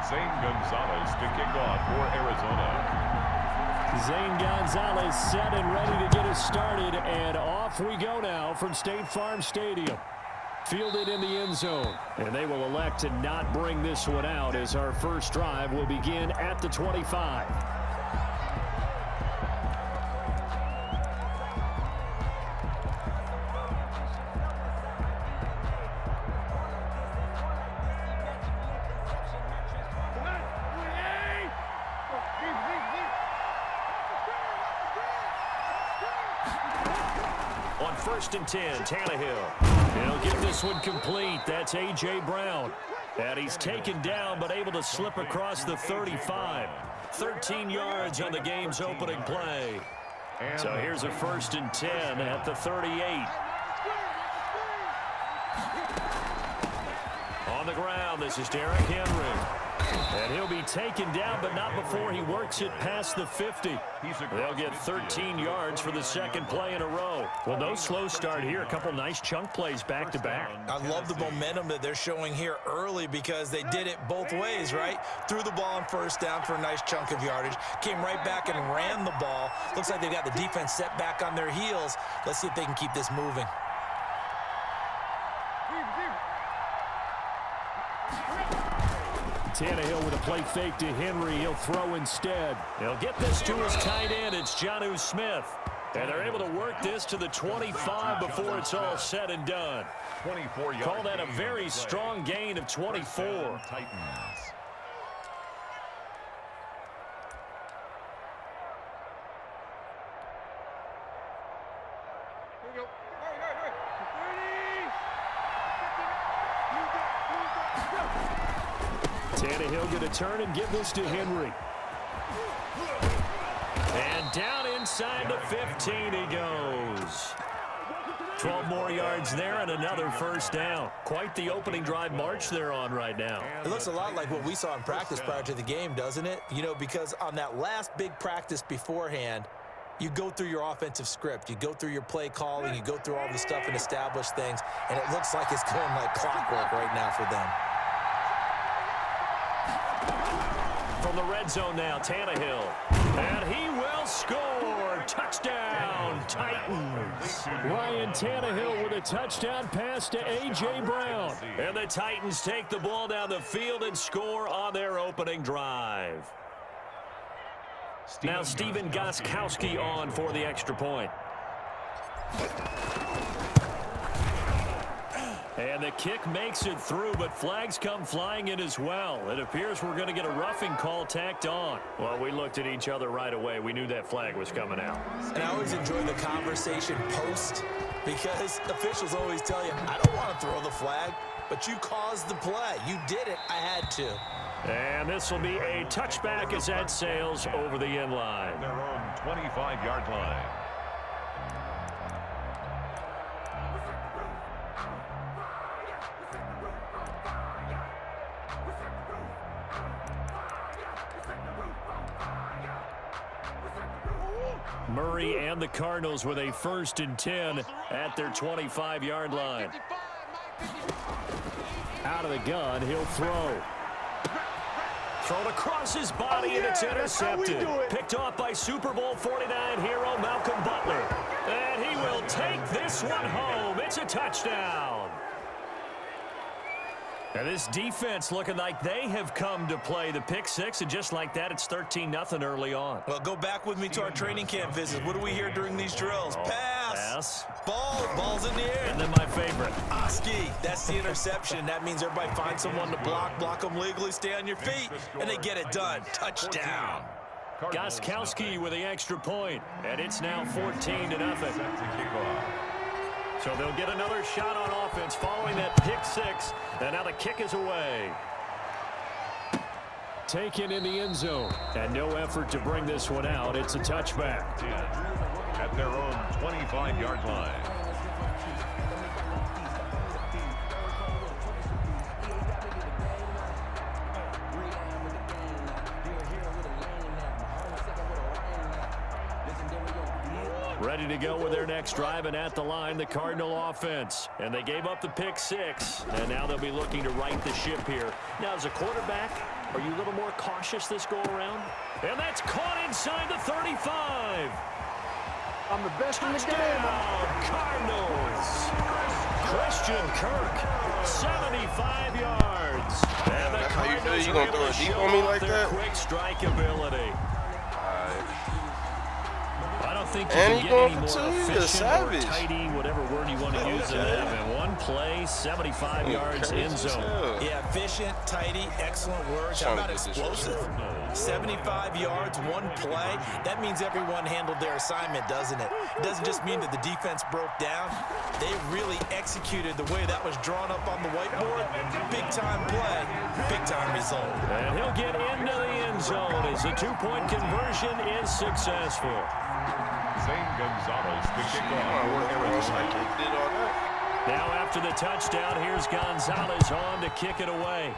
Zane Gonzalez to kick off for Arizona. Zane Gonzalez set and ready to get us started, and off we go now from State Farm Stadium. Fielded in the end zone, and they will elect to not bring this one out as our first drive will begin at the 25. On 1st and 10, Tannehill. He'll get this one complete. That's A.J. Brown. And he's taken down but able to slip across the 35. 13 yards on the game's opening play. So here's a 1st and 10 at the 38. On the ground, this is Derrick Henry. And he'll be taken down, but not before he works it past the 50. They'll get 13 yards for the second play in a row. Well, no slow start here. A couple nice chunk plays back-to-back. I love the momentum that they're showing here early because they did it both ways, right? Threw the ball on 1st down for a nice chunk of yardage. Came right back and ran the ball. Looks like they've got the defense set back on their heels. Let's see if they can keep this moving. Tannehill with a play fake to Henry. He'll throw instead. He'll get this to his tight end. It's Jonnu Smith. And they're able to work this to the 25 before it's all said and done. 24 yards. Call that a very strong gain of 24. Titans. Tannehill going to turn and give this to Henry. And down inside the 15 he goes. 12 more yards there and another 1st down. Quite the opening drive march they're on right now. It looks a lot like what we saw in practice prior to the game, doesn't it? You know, because on that last big practice beforehand, you go through your offensive script. You go through your play calling. You go through all the stuff and establish things. And it looks like it's going like clockwork right now for them. From the red zone now, Tannehill. And he will score. Touchdown, Titans. Ryan Tannehill with a touchdown pass to A.J. Brown. And the Titans take the ball down the field and score on their opening drive. Now Stephen Gostkowski on for the extra point. And the kick makes it through, but flags come flying in as well. It appears we're going to get a roughing call tacked on. Well, we looked at each other right away. We knew that flag was coming out. And I always enjoy the conversation post because officials always tell you, I don't want to throw the flag, but you caused the play. You did it. I had to. And this will be a touchback as that sails over the end line. Their own 25-yard line. Murray and the Cardinals with a 1st and 10 at their 25-yard line. Out of the gun, he'll throw. Thrown across his body, and it's intercepted. Picked off by Super Bowl 49 hero Malcolm Butler. And he will take this one home. It's a touchdown. And this defense looking like they have come to play the pick six, and just like that, it's 13-0 early on. Well, go back with me to our training camp visit. What do we hear during these drills? Pass. Ball's in the air. And then my favorite. Oski, that's the interception. That means everybody finds someone to block them legally, stay on your feet, and they get it done. Touchdown. Gostkowski with the extra point, and it's now 14-0. So they'll get another shot on offense following that pick six, and now the kick is away. Taken in the end zone, and no effort to bring this one out. It's a touchback. At their own 25-yard line. Ready to go with their next drive, and at the line, the Cardinal offense. And they gave up the pick 6, and now they'll be looking to right the ship here. Now, as a quarterback, are you a little more cautious this go-around? And that's caught inside the 35. I'm the best in the game. Touchdown, Cardinals. Christian Kirk, 75 yards. And the That's how you feel? Cardinals You are gonna able throw to it deep show on me off like their that? quick strike ability. I don't think you And can he get any going more for two. He's a efficient or savage. tidy, whatever word you want to use than that. In one play, 75 yards in zone. Yeah, efficient, tidy, excellent words. How about explosive? 75 yards, one play. That means everyone handled their assignment, doesn't it? It doesn't just mean that the defense broke down. They really executed the way that was drawn up on the whiteboard. Big-time play, big-time result. And he'll get into the end zone as the two-point conversion is successful. Zane Gonzalez to kick I did all that. Now after the touchdown, here's Gonzalez on to kick it away.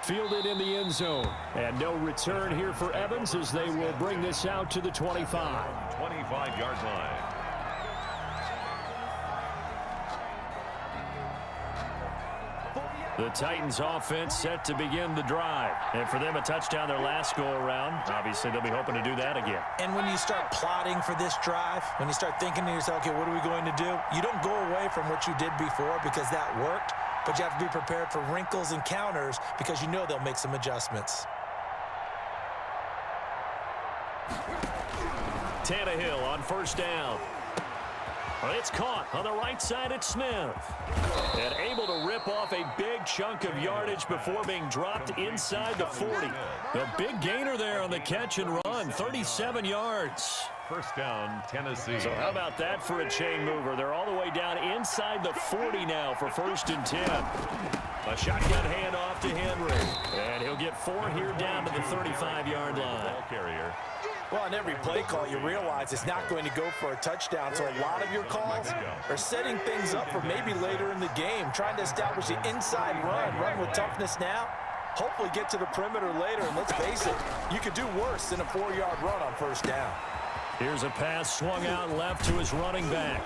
Fielded in the end zone. And no return here for Evans as they will bring this out to the 25. 25-yard line. The Titans offense set to begin the drive. And for them, a touchdown their last go-around. Obviously, they'll be hoping to do that again. And when you start plotting for this drive, when you start thinking to yourself, okay, what are we going to do? You don't go away from what you did before because that worked, but you have to be prepared for wrinkles and counters because you know they'll make some adjustments. Tannehill on first down. It's caught on the right side at Smith. And able to rip off a big chunk of yardage before being dropped inside the 40. A big gainer there on the catch and run, 37 yards. First down, Tennessee. So how about that for a chain mover? They're all the way down inside the 40 now for 1st and 10. A shotgun handoff to Henry. And he'll get 4 here down to the 35-yard line. Ball carrier. Well, on every play call, you realize it's not going to go for a touchdown. So a lot of your calls are setting things up for maybe later in the game, trying to establish the inside run with toughness now. Hopefully get to the perimeter later. And let's face it, you could do worse than a 4-yard run on first down. Here's a pass swung out left to his running back.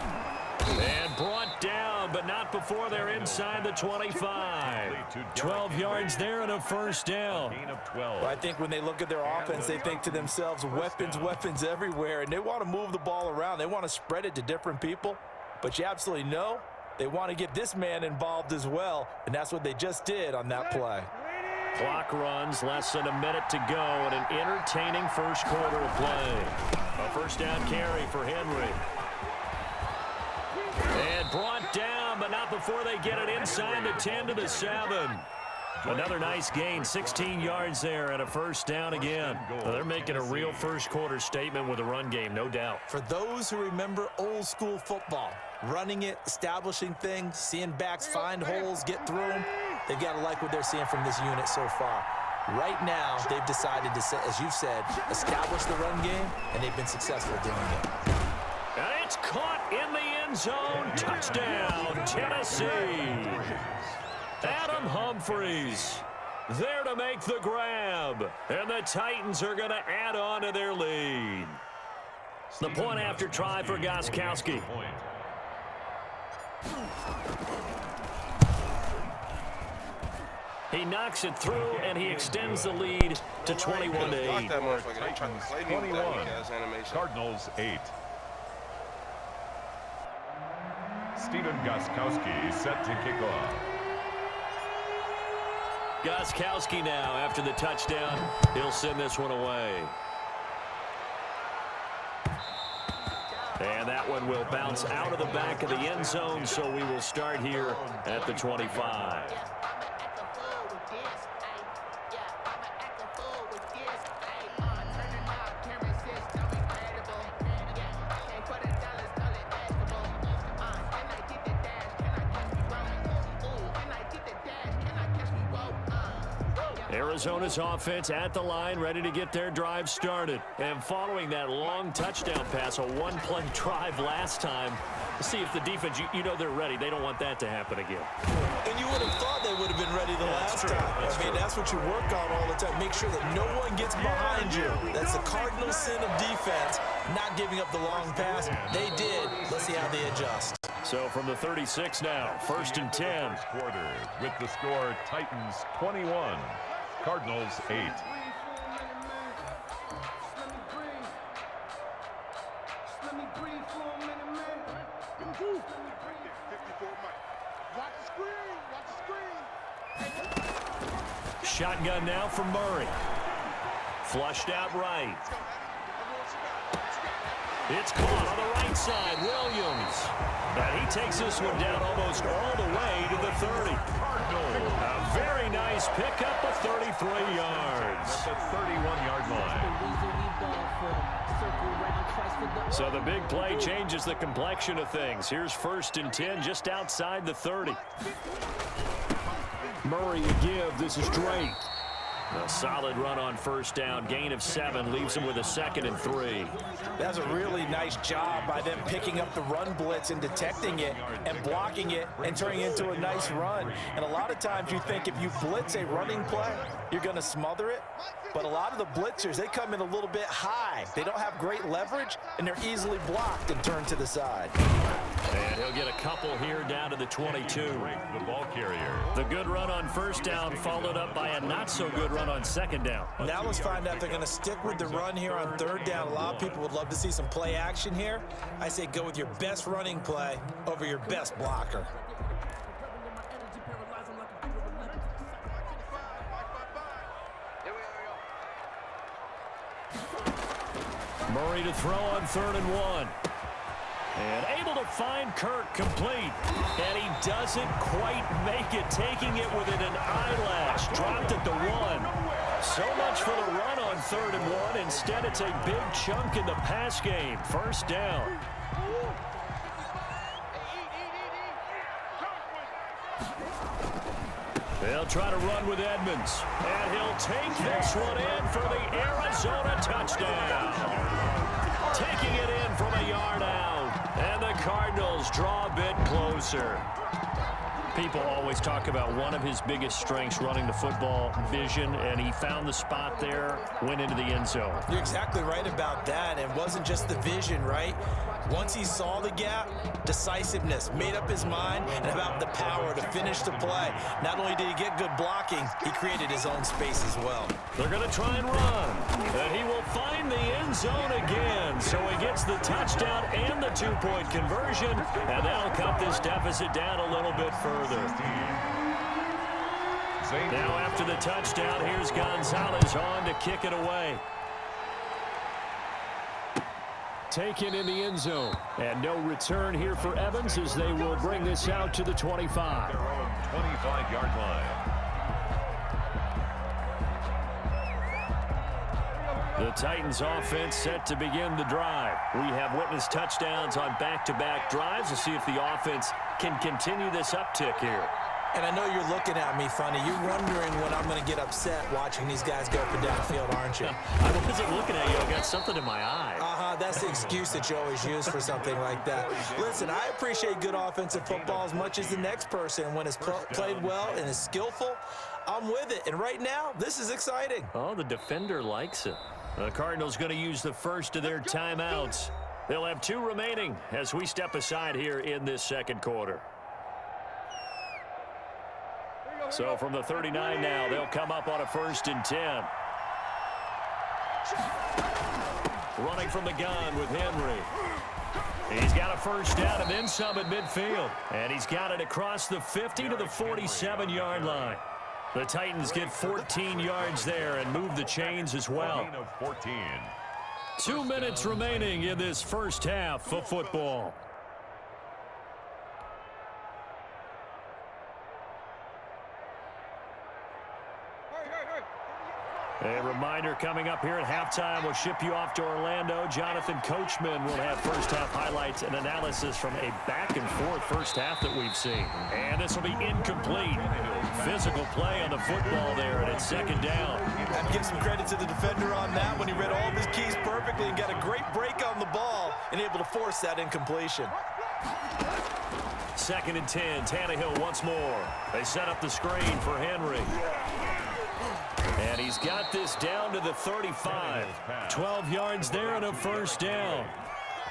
And brought down, but not before they're inside the 25. 12 yards there and a first down. Gain of 12. Well, I think when they look at their offense, they think to themselves, weapons everywhere, and they want to move the ball around. They want to spread it to different people, but you absolutely know they want to get this man involved as well, and that's what they just did on that play. Clock runs, less than a minute to go, and an entertaining first quarter of play. A first down carry for Henry. And brought down, but not before they get it inside the 10 to the 7. Another nice gain, 16 yards there, and a first down again. Well, they're making a real first quarter statement with a run game, no doubt. For those who remember old school football, running it, establishing things, seeing backs find holes, get through them, they've got to like what they're seeing from this unit so far. Right now, they've decided to, as you've said, establish the run game, and they've been successful doing it. And it's caught in the end zone. Touchdown, Tennessee. Adam Humphries there to make the grab. And the Titans are going to add on to their lead. The point after try for Gostkowski. He knocks it through, and he extends the lead to 21-8. Titans 21, Cardinals 8. Stephen Gostkowski set to kick off. Gostkowski now, after the touchdown, he'll send this one away. And that one will bounce out of the back of the end zone, so we will start here at the 25. Arizona's offense at the line, ready to get their drive started. And following that long touchdown pass, a one-play drive last time, see if the defense, you know they're ready. They don't want that to happen again. And you would have thought they would have been ready the last time. I mean, that's what you work on all the time. Make sure that no one gets behind you. That's the cardinal sin of defense, not giving up the long pass. They did. Let's see how they adjust. So from the 36 now, 1st and 10. Quarter with the score Titans 21, Cardinals 8. Shotgun now for Murray. Flushed out right. It's caught on the right side. Williams. And he takes this one down almost all the way to the 30. A very nice pickup of 33 yards. At the 31-yard line. So the big play changes the complexion of things. Here's 1st and 10 just outside the 30. Murray a give. This is Drake. A solid run on 1st down. Gain of 7 leaves him with a 2nd and 3. That's a really nice job by them picking up the run blitz and detecting it and blocking it and turning it into a nice run. And a lot of times you think if you blitz a running play, you're going to smother it. But a lot of the blitzers, they come in a little bit high. They don't have great leverage, and they're easily blocked and turned to the side. And he'll get a couple here down to the 22. The ball carrier. The good run on 1st down followed up by a not-so-good run on 2nd down. Now let's find out if they're going to stick with the run here on 3rd down. A lot of people would love to see some play action here. I say go with your best running play over your best blocker. Murray to throw on 3rd and 1. And able to find Kirk complete. And he doesn't quite make it, taking it within an eyelash. Dropped at the 1. So much for the run on 3rd and 1. Instead, it's a big chunk in the pass game. 1st down. They'll try to run with Edmonds. And he'll take this one in for the Arizona touchdown. Taking it in from a yard out. And the Cardinals draw a bit closer. People always talk about one of his biggest strengths running the football, vision, and he found the spot there, went into the end zone. You're exactly right about that. It wasn't just the vision, right? Once he saw the gap, decisiveness, made up his mind, and about the power to finish the play. Not only did he get good blocking, he created his own space as well. They're going to try and run. And he will find the end zone again. So he gets the touchdown and the 2-point conversion. And that'll cut this deficit down a little bit further. Now after the touchdown, here's Gonzalez on to kick it away. Taken in the end zone. And no return here for Evans as they will bring this out to the 25. Their own 25-yard line. The Titans offense set to begin the drive. We have witnessed touchdowns on back-to-back drives. We'll see if the offense can continue this uptick here. And I know you're looking at me funny. You're wondering when I'm going to get upset watching these guys go up and down the field, aren't you? I wasn't looking at you. I got something in my eye. That's the excuse that you always use for something like that. Listen, I appreciate good offensive football as much as the next person. When it's played well and is skillful, I'm with it. And right now, this is exciting. Oh, the defender likes it. The Cardinals going to use the first of their timeouts. They'll have 2 remaining as we step aside here in this second quarter. So from the 39 now, they'll come up on a 1st and 10. Running from the gun with Henry. He's got a 1st down and then some at midfield. And he's got it across the 50 to the 47-yard line. The Titans get 14 yards there and move the chains as well. 2 minutes remaining in this first half of football. A reminder coming up here at halftime, we'll ship you off to Orlando. Jonathan Coachman will have first-half highlights and analysis from a back-and-forth first half that we've seen. And this will be incomplete. Physical play on the football there, and it's 2nd down. I'd give some credit to the defender on that when he read all of his keys perfectly and got a great break on the ball and able to force that incompletion. 2nd and 10. Tannehill once more. They set up the screen for Henry. And he's got this down to the 35. 12 yards there and a first down.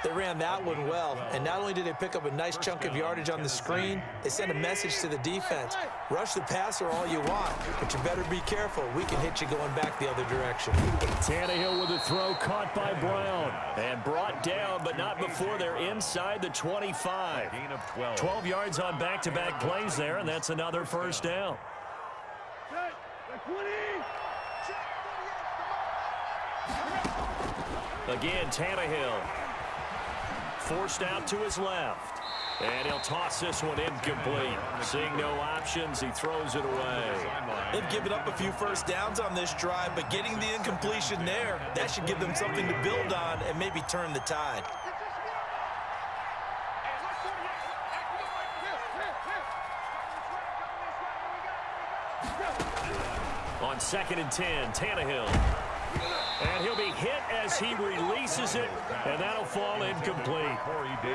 They ran that one well, and not only did they pick up a nice chunk of yardage on the screen, they sent a message to the defense. Rush the passer all you want, but you better be careful. We can hit you going back the other direction. Tannehill with a throw caught by Brown and brought down, but not before they're inside the 25. 12 yards on back-to-back plays there, and that's another first down. Again, Tannehill forced out to his left. And he'll toss this one incomplete. Seeing no options, he throws it away. They've given up a few first downs on this drive, but getting the incompletion there, that should give them something to build on and maybe turn the tide. On 2nd and 10, Tannehill. And he'll be hit as he releases it, and that'll fall incomplete.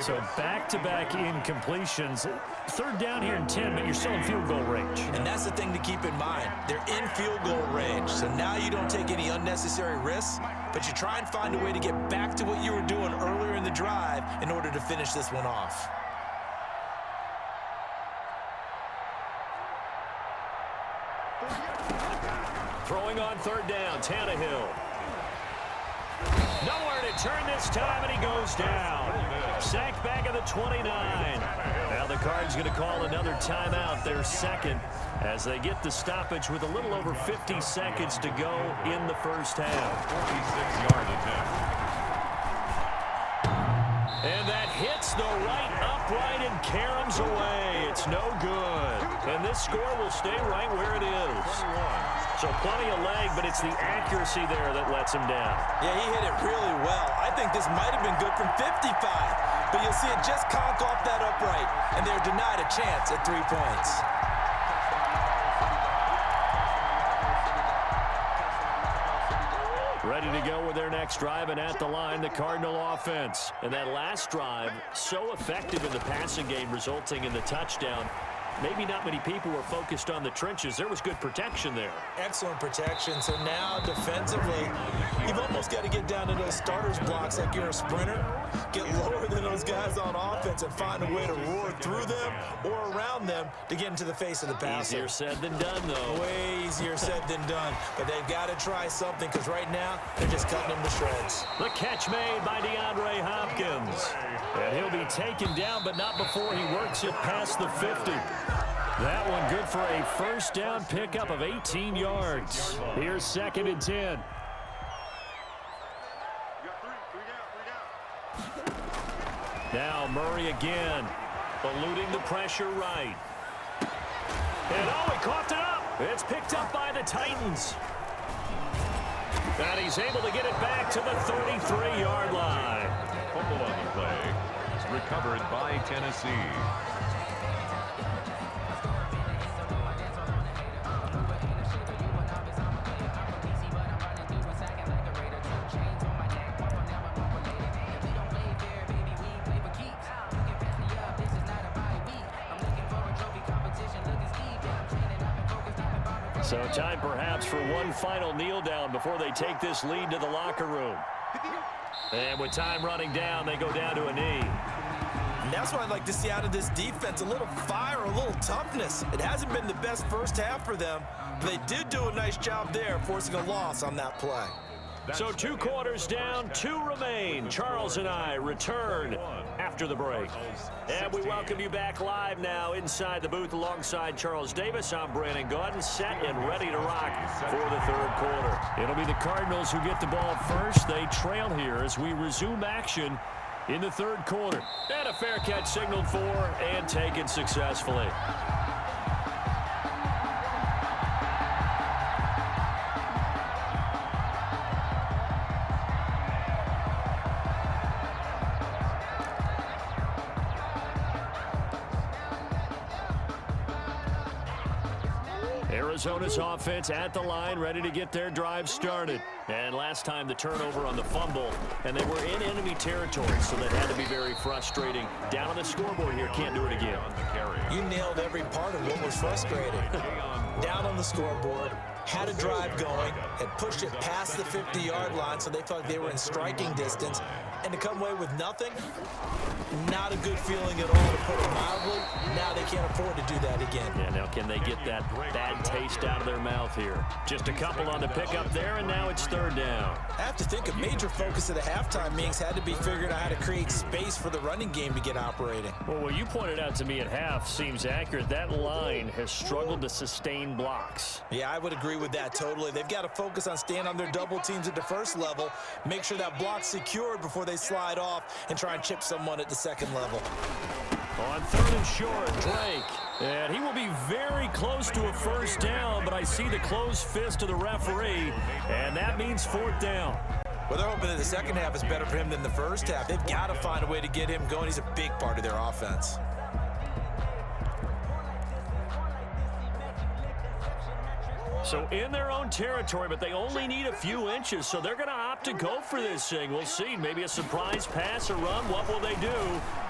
So back-to-back incompletions. 3rd down here and 10, but you're still in field goal range. And that's the thing to keep in mind. They're in field goal range, so now you don't take any unnecessary risks, but you try and find a way to get back to what you were doing earlier in the drive in order to finish this one off. Throwing on 3rd down, Tannehill. Nowhere to turn this time, and he goes down. Sacked back at the 29. Now the Cards going to call another timeout, their 2nd, as they get the stoppage with a little over 50 seconds to go in the first half. 46-yard attempt. And that hits the right upright and caroms away. It's no good. And this score will stay right where it is. So plenty of leg, but it's the accuracy there that lets him down. Yeah, he hit it really well. I think this might have been good from 55. But you'll see it just conk off that upright, and they're denied a chance at 3 points. Ready to go with their next drive, and at the line, the Cardinal offense. And that last drive, so effective in the passing game, resulting in the touchdown. Maybe not many people were focused on the trenches. There was good protection there. Excellent protection. So now, defensively, you've almost got to get down to those starters blocks like you're a sprinter. Get lower than those guys on offense and find a way to roar through them or around them to get into the face of the passer. Easier said than done, though. Way easier said than done. But they've got to try something because right now, they're just cutting them to shreds. The catch made by DeAndre Hopkins. And he'll be taken down, but not before he works it past the 50. That one good for a first down pickup of 18 yards. Here's 2nd and 10. Now Murray again, eluding the pressure right. And oh, he coughed it up. It's picked up by the Titans. And he's able to get it back to the 33-yard line. Fumble on the play. It's recovered by Tennessee. So time perhaps for one final kneel down before they take this lead to the locker room. And with time running down, they go down to a knee. And that's what I'd like to see out of this defense, a little fire, a little toughness. It hasn't been the best first half for them, but they did do a nice job there, forcing a loss on that play. So 2 quarters down, 2 remain. Charles and I return after the break. And we welcome you back live now inside the booth alongside Charles Davis. I'm Brandon Gaudin, set and ready to rock for the 3rd quarter. It'll be the Cardinals who get the ball first. They trail here as we resume action in the 3rd quarter. And a fair catch signaled for and taken successfully. Arizona's offense at the line, ready to get their drive started. And last time the turnover on the fumble, and they were in enemy territory, so that had to be very frustrating. Down on the scoreboard here, can't do it again. You nailed every part of what was frustrating. Down on the scoreboard, had a drive going, had pushed it past the 50-yard line, so they thought they were in striking distance, and to come away with nothing, not a good feeling at all, to put it mildly. Now they can't afford to do that again. Yeah, now can they get that bad taste out of their mouth here? Just a couple on the pickup there, and now it's third down. I have to think a major focus of the halftime meetings had to be figuring out how to create space for the running game to get operating. Well, what you pointed out to me at half seems accurate. That line has struggled to sustain blocks. Yeah, I would agree with that totally. They've got to focus on staying on their double teams at the first level, make sure that block's secured before they slide off and try and chip someone at the second level. On third and short, Drake. And he will be very close to a first down, but I see the closed fist of the referee, and that means fourth down. Well, they're hoping that the second half is better for him than the first half. They've got to find a way to get him going. He's a big part of their offense. So in their own territory, but they only need a few inches, so they're going to opt to go for this thing. We'll see. Maybe a surprise pass or run. What will they do?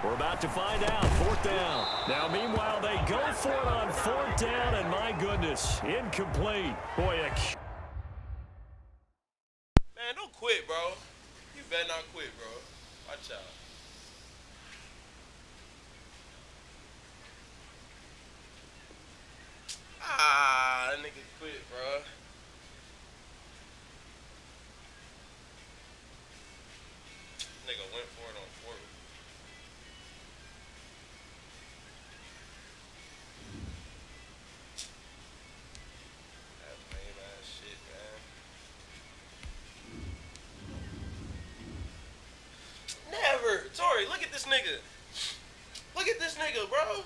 We're about to find out. Fourth down. Now, meanwhile, they go for it on fourth down, and my goodness, incomplete. Boy, Man, don't quit, bro. You better not quit, bro. Watch out. Ah, that nigga quit, bro. Nigga went for it on fourth. That's lame ass shit, man. Never. Sorry, look at this nigga. Look at this nigga, bro.